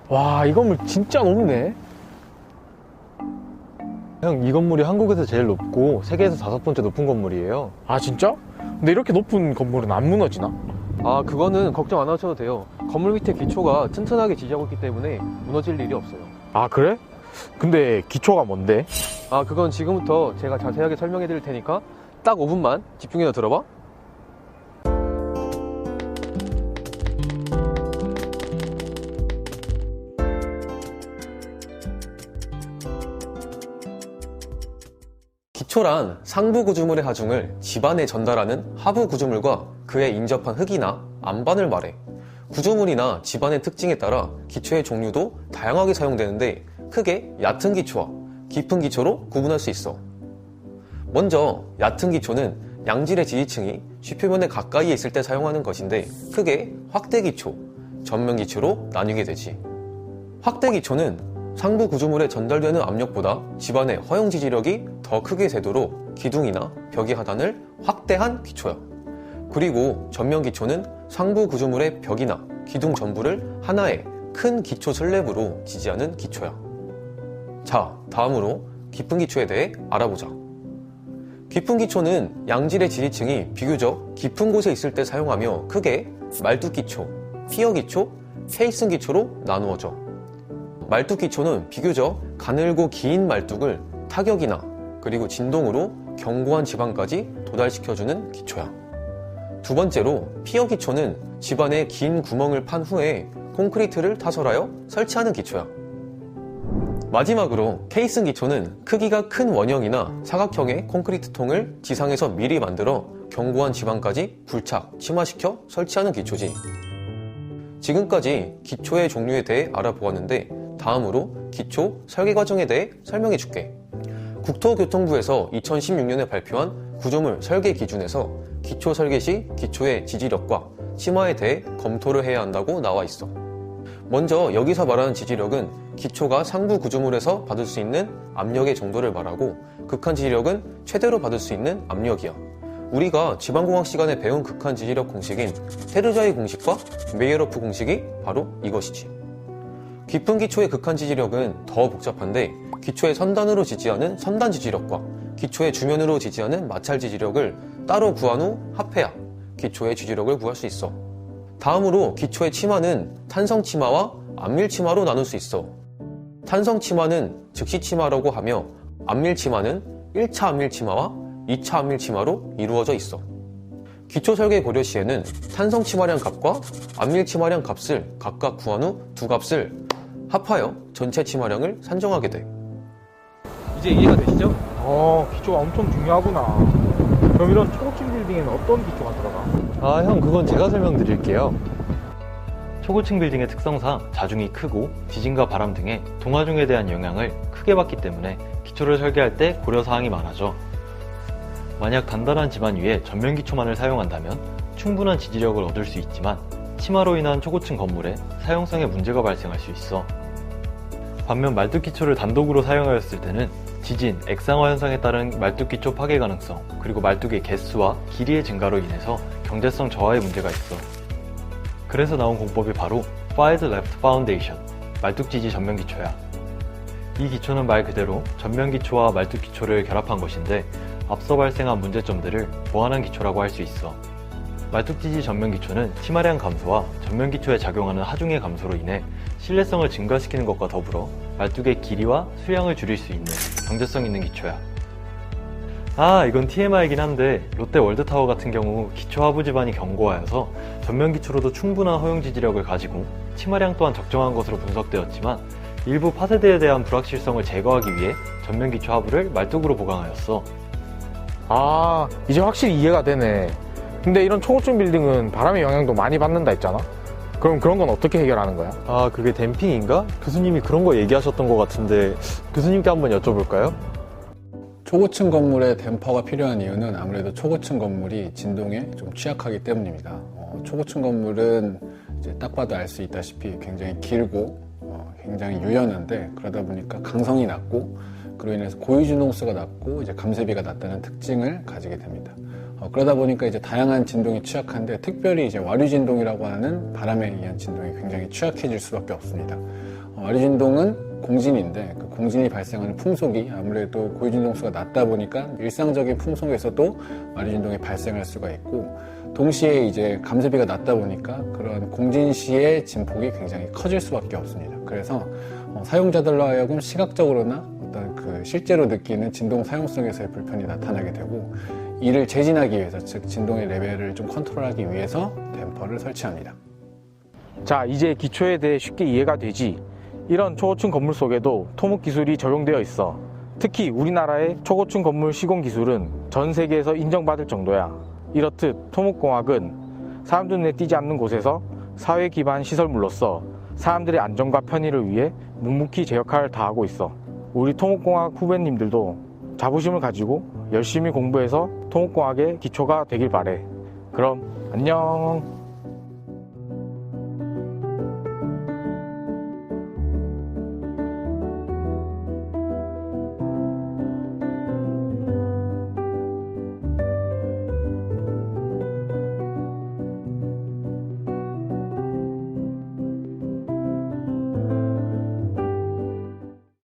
와, 이 건물 진짜 높네. 형, 이 건물이 한국에서 제일 높고 세계에서 5번째 높은 건물이에요. 아, 진짜? 근데 이렇게 높은 건물은 안 무너지나? 아, 그거는 걱정 안 하셔도 돼요. 건물 밑에 기초가 튼튼하게 지지하고 있기 때문에 무너질 일이 없어요. 아, 그래? 근데 기초가 뭔데? 아, 그건 지금부터 제가 자세하게 설명해 드릴 테니까 딱 5분만 집중해서 들어봐. 기초란 상부 구조물의 하중을 집안에 전달하는 하부 구조물과 그에 인접한 흙이나 안반을 말해. 구조물이나 집안의 특징에 따라 기초의 종류도 다양하게 사용되는데 크게 얕은 기초와 깊은 기초로 구분할 수 있어. 먼저 얕은 기초는 양질의 지지층이 쉬표면에 가까이에 있을 때 사용하는 것인데 크게 확대 기초, 전면 기초로 나뉘게 되지. 확대 기초는 상부 구조물에 전달되는 압력보다 집안의 허용 지지력이 더 크게 되도록 기둥이나 벽의 하단을 확대한 기초야. 그리고 전면 기초는 상부 구조물의 벽이나 기둥 전부를 하나의 큰 기초 슬랩으로 지지하는 기초야. 자, 다음으로 깊은 기초에 대해 알아보자. 깊은 기초는 양질의 지지층이 비교적 깊은 곳에 있을 때 사용하며 크게 말뚝 기초, 피어 기초, 케이슨 기초로 나누어져. 말뚝 기초는 비교적 가늘고 긴 말뚝을 타격이나 그리고 진동으로 견고한 지방까지 도달시켜주는 기초야. 두 번째로 피어 기초는 집안에 긴 구멍을 판 후에 콘크리트를 타설하여 설치하는 기초야. 마지막으로 케이슨 기초는 크기가 큰 원형이나 사각형의 콘크리트 통을 지상에서 미리 만들어 견고한 지방까지 불착, 침하시켜 설치하는 기초지. 지금까지 기초의 종류에 대해 알아보았는데 다음으로 기초 설계 과정에 대해 설명해 줄게. 국토교통부에서 2016년에 발표한 구조물 설계 기준에서 기초 설계 시 기초의 지지력과 침하에 대해 검토를 해야 한다고 나와 있어. 먼저 여기서 말하는 지지력은 기초가 상부 구조물에서 받을 수 있는 압력의 정도를 말하고 극한 지지력은 최대로 받을 수 있는 압력이야. 우리가 지방공학 시간에 배운 극한 지지력 공식인 헤르자이 공식과 메이어로프 공식이 바로 이것이지. 깊은 기초의 극한 지지력은 더 복잡한데 기초의 선단으로 지지하는 선단 지지력과 기초의 주면으로 지지하는 마찰 지지력을 따로 구한 후 합해야 기초의 지지력을 구할 수 있어. 다음으로 기초의 침하는 탄성 침하와 안밀 침하로 나눌 수 있어. 탄성 침하는 즉시 침하라고 하며 안밀 침하는 1차 안밀 침하와 2차 안밀 침하로 이루어져 있어. 기초 설계 고려 시에는 탄성 침하량 값과 안밀 침하량 값을 각각 구한 후 두 값을 합하여 전체 침하량을 산정하게 돼. 이제 이해가 되시죠? 기초가 엄청 중요하구나. 그럼 이런 초고층 빌딩에는 어떤 기초가 들어가? 아, 형, 그건 제가 설명드릴게요. 초고층 빌딩의 특성상 자중이 크고 지진과 바람 등의 동하중에 대한 영향을 크게 받기 때문에 기초를 설계할 때 고려사항이 많아져. 만약 단단한 집안 위에 전면 기초만을 사용한다면 충분한 지지력을 얻을 수 있지만 침하로 인한 초고층 건물에 사용성에 문제가 발생할 수 있어. 반면 말뚝 기초를 단독으로 사용하였을 때는 지진, 액상화 현상에 따른 말뚝 기초 파괴 가능성, 그리고 말뚝의 개수와 길이의 증가로 인해서 경제성 저하의 문제가 있어. 그래서 나온 공법이 바로 Wide Left Foundation, 말뚝 지지 전면 기초야. 이 기초는 말 그대로 전면 기초와 말뚝 기초를 결합한 것인데 앞서 발생한 문제점들을 보완한 기초라고 할 수 있어. 말뚝 지지 전면 기초는 침하량 감소와 전면 기초에 작용하는 하중의 감소로 인해 신뢰성을 증가시키는 것과 더불어 말뚝의 길이와 수량을 줄일 수 있는 경제성 있는 기초야. 아, 이건 TMI이긴 한데 롯데 월드타워 같은 경우 기초 하부 지반이 견고하여서 전면 기초로도 충분한 허용 지지력을 가지고 침하량 또한 적정한 것으로 분석되었지만 일부 파세대에 대한 불확실성을 제거하기 위해 전면 기초 하부를 말뚝으로 보강하였어. 아, 이제 확실히 이해가 되네. 근데 이런 초고층 빌딩은 바람의 영향도 많이 받는다 했잖아? 그럼 그런 건 어떻게 해결하는 거야? 아, 그게 댐핑인가? 교수님이 그런 거 얘기하셨던 것 같은데 교수님께 한번 여쭤볼까요? 초고층 건물에 댐퍼가 필요한 이유는 아무래도 초고층 건물이 진동에 좀 취약하기 때문입니다. 초고층 건물은 이제 딱 봐도 알 수 있다시피 굉장히 길고 굉장히 유연한데 그러다 보니까 강성이 낮고 그로 인해서 고유 진동수가 낮고 이제 감쇄비가 낮다는 특징을 가지게 됩니다. 그러다 보니까 이제 다양한 진동이 취약한데 특별히 이제 와류 진동이라고 하는 바람에 의한 진동이 굉장히 취약해질 수밖에 없습니다. 와류 진동은 공진인데 그 공진이 발생하는 풍속이 아무래도 고유 진동수가 낮다 보니까 일상적인 풍속에서도 와류 진동이 발생할 수가 있고 동시에 이제 감소비가 낮다 보니까 그런 공진 시의 진폭이 굉장히 커질 수밖에 없습니다. 그래서 사용자들로 하여금 시각적으로나 어떤 그 실제로 느끼는 진동 사용성에서의 불편이 나타나게 되고 이를 재진하기 위해서 즉 진동의 레벨을 좀 컨트롤하기 위해서 댐퍼를 설치합니다. 자, 이제 기초에 대해 쉽게 이해가 되지. 이런 초고층 건물 속에도 토목 기술이 적용되어 있어. 특히 우리나라의 초고층 건물 시공 기술은 전 세계에서 인정받을 정도야. 이렇듯 토목공학은 사람들 눈에 띄지 않는 곳에서 사회 기반 시설물로서 사람들의 안전과 편의를 위해 묵묵히 제 역할을 다하고 있어. 우리 토목공학 후배님들도 자부심을 가지고 열심히 공부해서 토목공학의 기초가 되길 바래. 그럼 안녕.